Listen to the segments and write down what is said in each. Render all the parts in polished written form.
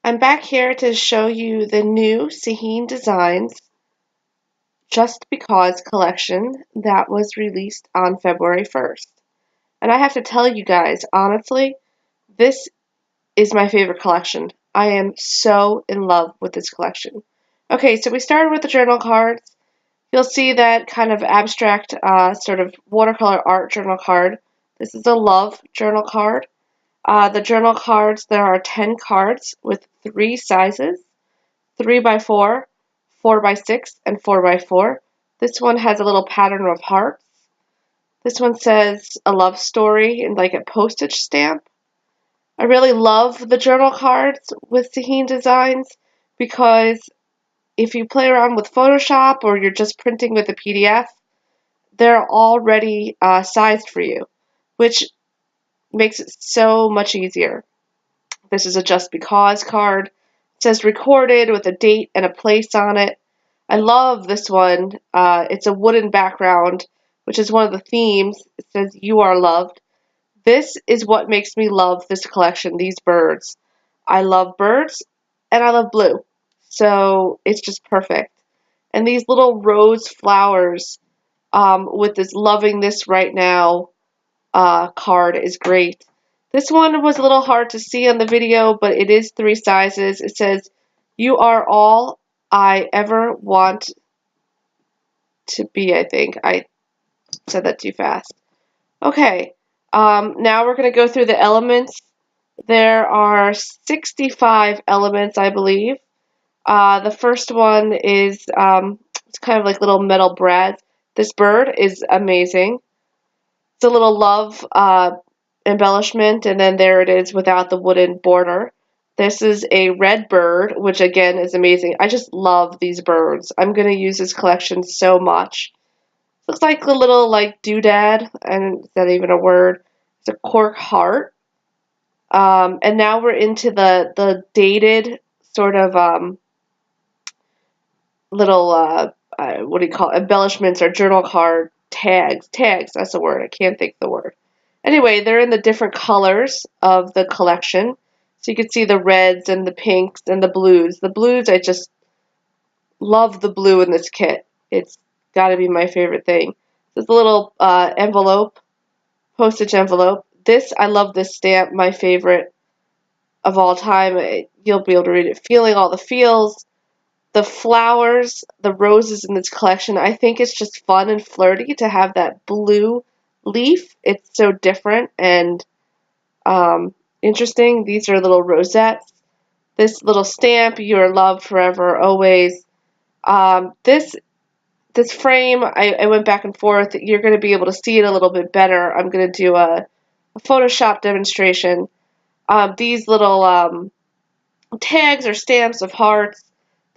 I'm back here to show you the new Sahin Designs Just Because collection that was released on February 1st. And I have to tell you guys, honestly, this is my favorite collection. I am so in love with this collection. Okay, so we started with the journal cards. You'll see that kind of abstract sort of watercolor art journal card. This is a love journal card. The journal cards, there are 10 cards with 3 sizes, 3 by 4, 4 by 6, and 4 by 4. This one has a little pattern of hearts. This one says a love story in like a postage stamp. I really love the journal cards with Sahin Designs because if you play around with Photoshop or you're just printing with a PDF, they're already sized for you, which makes it so much easier. This is a Just Because card. It says recorded with a date and a place on it. I love this one. It's a wooden background, which is one of the themes. It says you are loved. This is what makes me love this collection, these birds. I love birds and I love blue. So it's just perfect. And these little rose flowers with this loving this right now card is great. This one was a little hard to see on the video, but it is 3 sizes. It says, you are all I ever want to be, I think. I said that too fast. Okay, now we're going to go through the elements. There are 65 elements, I believe. The first one is it's kind of like little metal brads. This bird is amazing. It's a little love embellishment, and then there it is without the wooden border. This is a red bird, which again is amazing. I just love these birds. I'm going to use this collection so much. Looks like a little like doodad, and is that even a word? It's a cork heart. And now we're into the dated sort of little what do you call it? Embellishments or journal card tags. Tags, that's a word. I can't think of the word. Anyway, they're in the different colors of the collection. So you can see the reds and the pinks and the blues. The blues, I just love the blue in this kit. It's got to be my favorite thing. There's a little envelope, postage envelope. This, I love this stamp, my favorite of all time. You'll be able to read it. Feeling all the feels. The flowers, the roses in this collection, I think it's just fun and flirty to have that blue leaf. It's so different and interesting. These are little rosettes. This little stamp, you are loved forever, always. This frame, I went back and forth. You're going to be able to see it a little bit better. I'm going to do a Photoshop demonstration. These little tags or stamps of hearts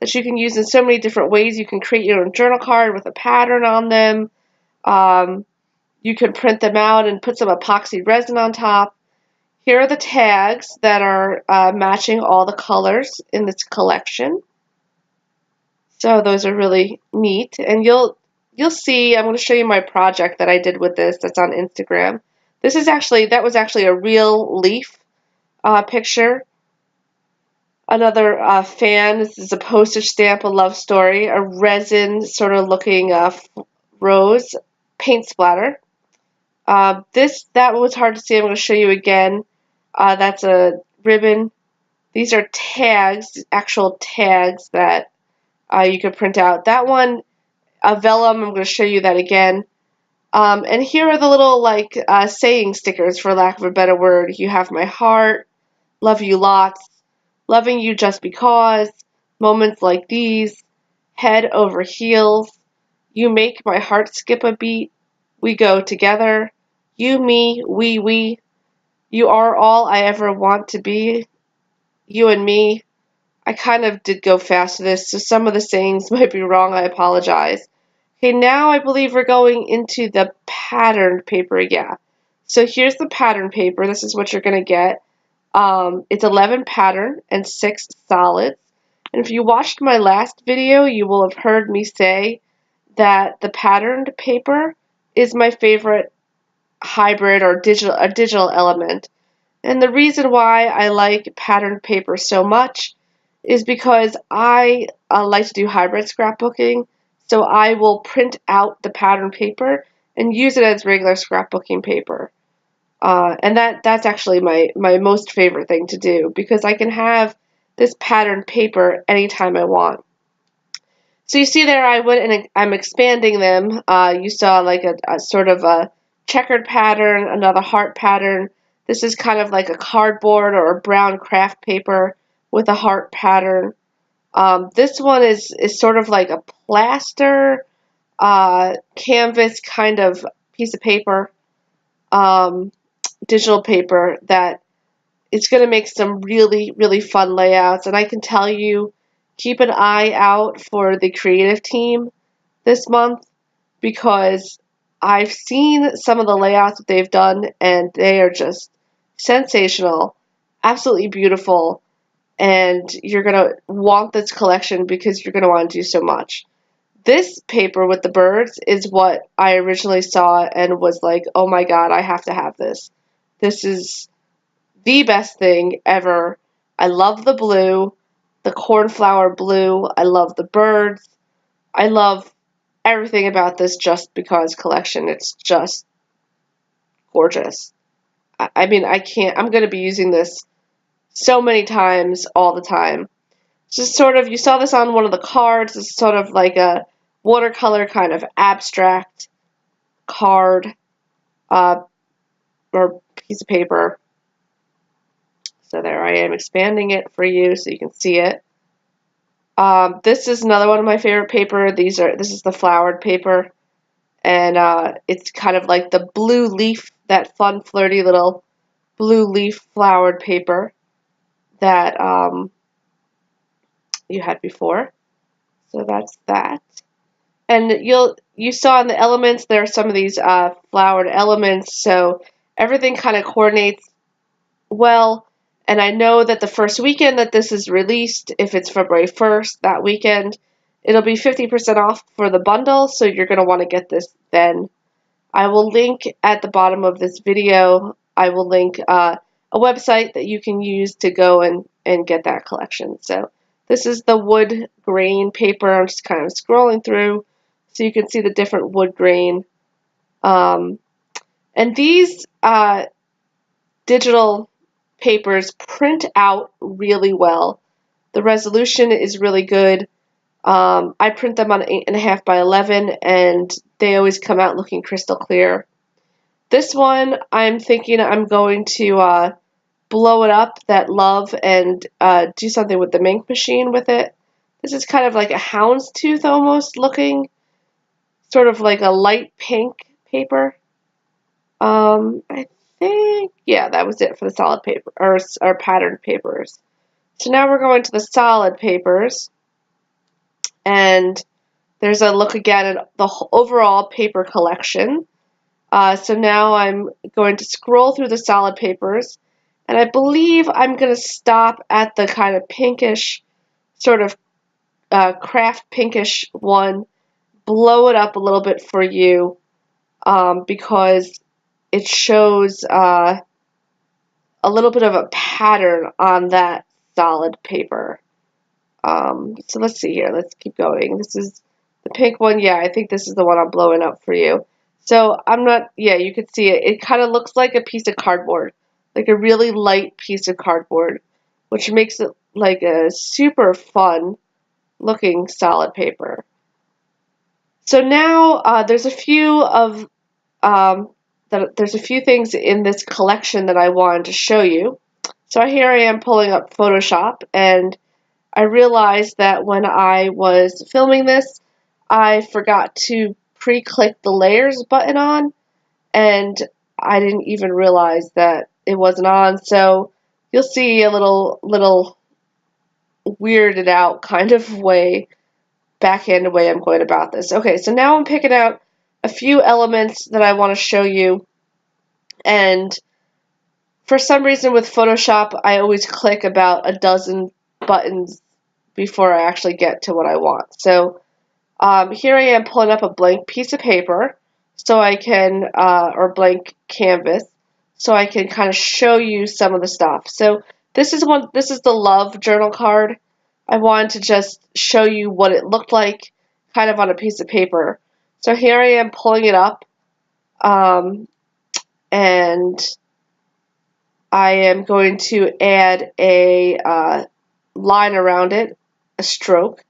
that you can use in so many different ways. You can create your own journal card with a pattern on them. You can print them out and put some epoxy resin on top. Here are the tags that are matching all the colors in this collection. So those are really neat. And you'll see, I'm going to show you my project that I did with this that's on Instagram. That was actually a real leaf picture. Another fan, this is a postage stamp, a love story, a resin sort of looking rose paint splatter. That was hard to see. I'm going to show you again. That's a ribbon. These are tags, actual tags that you can print out. That one, a vellum, I'm going to show you that again. And here are the little like saying stickers, for lack of a better word. You have my heart, love you lots, loving you just because, moments like these, head over heels, you make my heart skip a beat, we go together, you, me, we, you are all I ever want to be, you and me. I kind of did go fast to this, so some of the sayings might be wrong, I apologize. Okay, now I believe we're going into the patterned paper, yeah. So here's the pattern paper, this is what you're going to get. It's 11 pattern and 6 solids. And if you watched my last video, you will have heard me say that the patterned paper is my favorite hybrid or digital element. And the reason why I like patterned paper so much is because I like to do hybrid scrapbooking. So I will print out the pattern paper and use it as regular scrapbooking paper. And that's actually my most favorite thing to do because I can have this pattern paper anytime I want. So you see there, I went and I'm expanding them. You saw like a sort of a checkered pattern, another heart pattern. This is kind of like a cardboard or a brown craft paper with a heart pattern. This one is sort of like a plaster canvas kind of piece of paper, digital paper that it's going to make some really, really fun layouts. And I can tell you, keep an eye out for the creative team this month because I've seen some of the layouts that they've done and they are just sensational, absolutely beautiful. And you're going to want this collection because you're going to want to do so much. This paper with the birds is what I originally saw and was like, oh my God, I have to have this. This is the best thing ever. I love the blue, the cornflower blue. I love the birds. I love everything about this Just Because collection. It's just gorgeous. I mean, I can't, I'm going to be using this so many times all the time. Just sort of, you saw this on one of the cards. It's sort of like a watercolor kind of abstract card uh, or piece of paper. So there I am expanding it for you so you can see it. This is another one of my favorite paper. This is the flowered paper, and it's kind of like the blue leaf, that fun, flirty little blue leaf flowered paper that you had before. So that's that. And you saw in the elements there are some of these flowered elements, so everything kind of coordinates well. And I know that the first weekend that this is released, if it's February 1st, that weekend, it'll be 50% off for the bundle, so you're going to want to get this then. I will link at the bottom of this video, I will link a website that you can use to go and get that collection. So this is the wood grain paper. I'm just kind of scrolling through so you can see the different wood grain. And these digital papers print out really well. The resolution is really good. I print them on 8.5 by 11 and they always come out looking crystal clear. This one, I'm thinking I'm going to blow it up, that love, and do something with the ink machine with it. This is kind of like a houndstooth almost looking, sort of like a light pink paper. I think, yeah, that was it for the solid paper, or patterned papers. So now we're going to the solid papers, and there's a look again at the overall paper collection. So now I'm going to scroll through the solid papers, and I believe I'm going to stop at the kind of pinkish, sort of craft pinkish one, blow it up a little bit for you, because it shows a little bit of a pattern on that solid paper. So let's see here. Let's keep going. This is the pink one. Yeah, I think this is the one I'm blowing up for you. So I'm not, yeah, you can see it. It kind of looks like a piece of cardboard, like a really light piece of cardboard, which makes it like a super fun looking solid paper. So now there's a few things in this collection that I wanted to show you. So here I am pulling up Photoshop, and I realized that when I was filming this, I forgot to pre-click the layers button on, and I didn't even realize that it wasn't on. So you'll see a little weirded out kind of way, backhanded way I'm going about this. Okay, so now I'm picking out a few elements that I want to show you, and for some reason with Photoshop, I always click about a dozen buttons before I actually get to what I want. So here I am pulling up a blank piece of paper so I can, or blank canvas, so I can kind of show you some of the stuff. So this is the love journal card. I wanted to just show you what it looked like kind of on a piece of paper. So here I am pulling it up, and I am going to add a line around it, a stroke.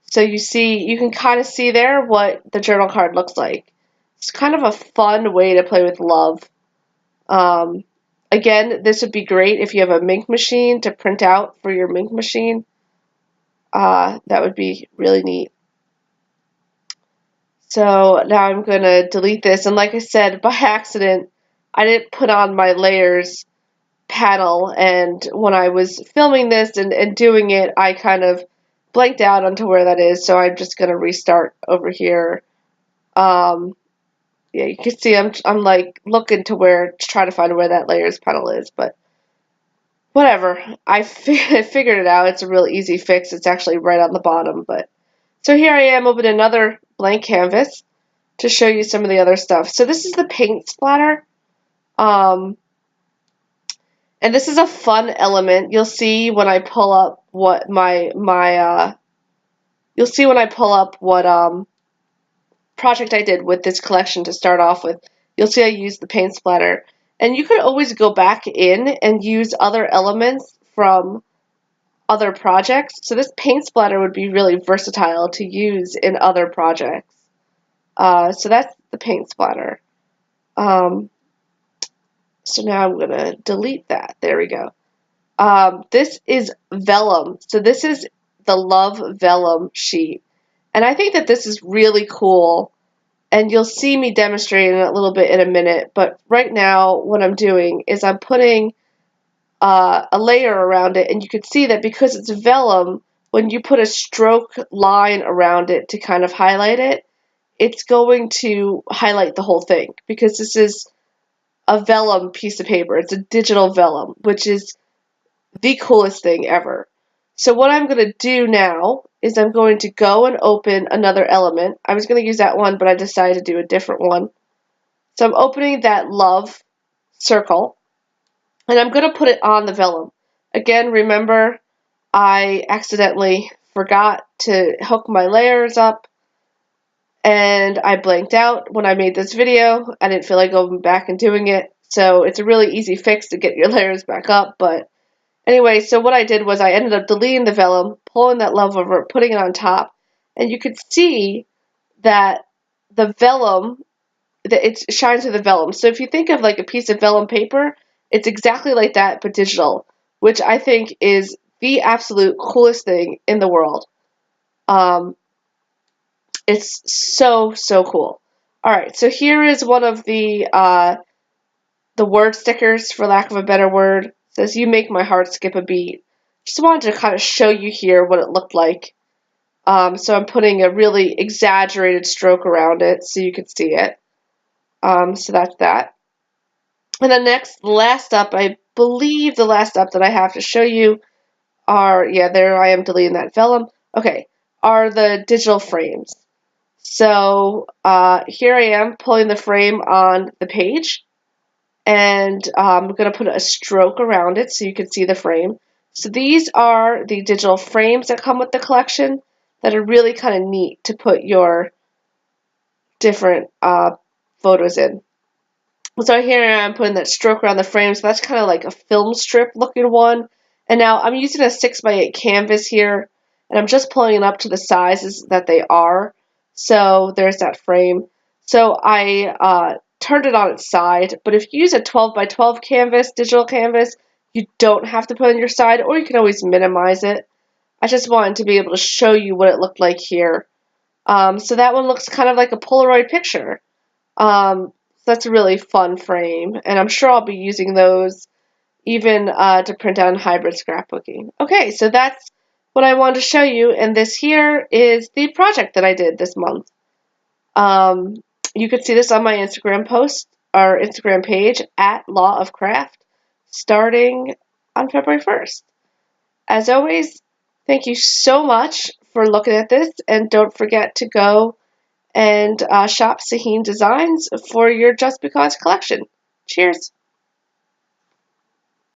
So you can kind of see there what the journal card looks like. It's kind of a fun way to play with love. Um, Again, this would be great if you have a Mink machine to print out for your Mink machine. That would be really neat. So now I'm going to delete this. And like I said, by accident, I didn't put on my layers panel. And when I was filming this and doing it, I kind of blanked out onto where that is. So I'm just going to restart over here. Yeah, you can see I'm like looking to try to find where that layers panel is, but whatever. I figured it out. It's a real easy fix. It's actually right on the bottom. But so here I am opening another blank canvas to show you some of the other stuff. So this is the paint splatter. And this is a fun element. You'll see when I pull up what you'll see when I pull up what project I did with this collection to start off with. You'll see I used the paint splatter. And you could always go back in and use other elements from other projects. So this paint splatter would be really versatile to use in other projects. So that's the paint splatter. So now I'm going to delete that. There we go. This is vellum. So this is the Love Vellum sheet. And I think that this is really cool. And you'll see me demonstrating it a little bit in a minute. But right now, what I'm doing is I'm putting a layer around it. And you can see that because it's vellum, when you put a stroke line around it to kind of highlight it, it's going to highlight the whole thing. Because this is a vellum piece of paper. It's a digital vellum, which is the coolest thing ever. So what I'm going to do now is I'm going to go and open another element. I was going to use that one, but I decided to do a different one. So I'm opening that love circle, and I'm going to put it on the vellum. Again, remember, I accidentally forgot to hook my layers up, and I blanked out when I made this video. I didn't feel like going back and doing it. So it's a really easy fix to get your layers back up, but anyway, so what I did was I ended up deleting the vellum, pulling that love over, putting it on top, and you could see that the vellum, that it shines through the vellum. So if you think of like a piece of vellum paper, it's exactly like that, but digital, which I think is the absolute coolest thing in the world. It's so, so cool. All right, so here is one of the word stickers, for lack of a better word. It says, "You make my heart skip a beat." Just wanted to kind of show you here what it looked like. So I'm putting a really exaggerated stroke around it so you can see it. So that's that. And then next, last up, I believe the last up that I have to show you are, yeah, there I am deleting that vellum. Okay, are the digital frames. So here I am pulling the frame on the page. And I'm going to put a stroke around it so you can see the frame. So these are the digital frames that come with the collection that are really kind of neat to put your different photos in. So here I'm putting that stroke around the frame, so that's kind of like a film strip looking one. And now I'm using a 6x8 canvas here, and I'm just pulling it up to the sizes that they are. So there's that frame. So I turned it on its side, but if you use a 12x12 canvas, digital canvas, you don't have to put it on your side, or you can always minimize it. I just wanted to be able to show you what it looked like here. So that one looks kind of like a Polaroid picture. So that's a really fun frame, and I'm sure I'll be using those even to print out in hybrid scrapbooking. Okay, so that's what I wanted to show you, and this here is the project that I did this month. You could see this on my Instagram post, or Instagram page, at Law of Craft, starting on February 1st. As always, thank you so much for looking at this, and don't forget to go and shop Sahin Designs for your Just Because collection. Cheers!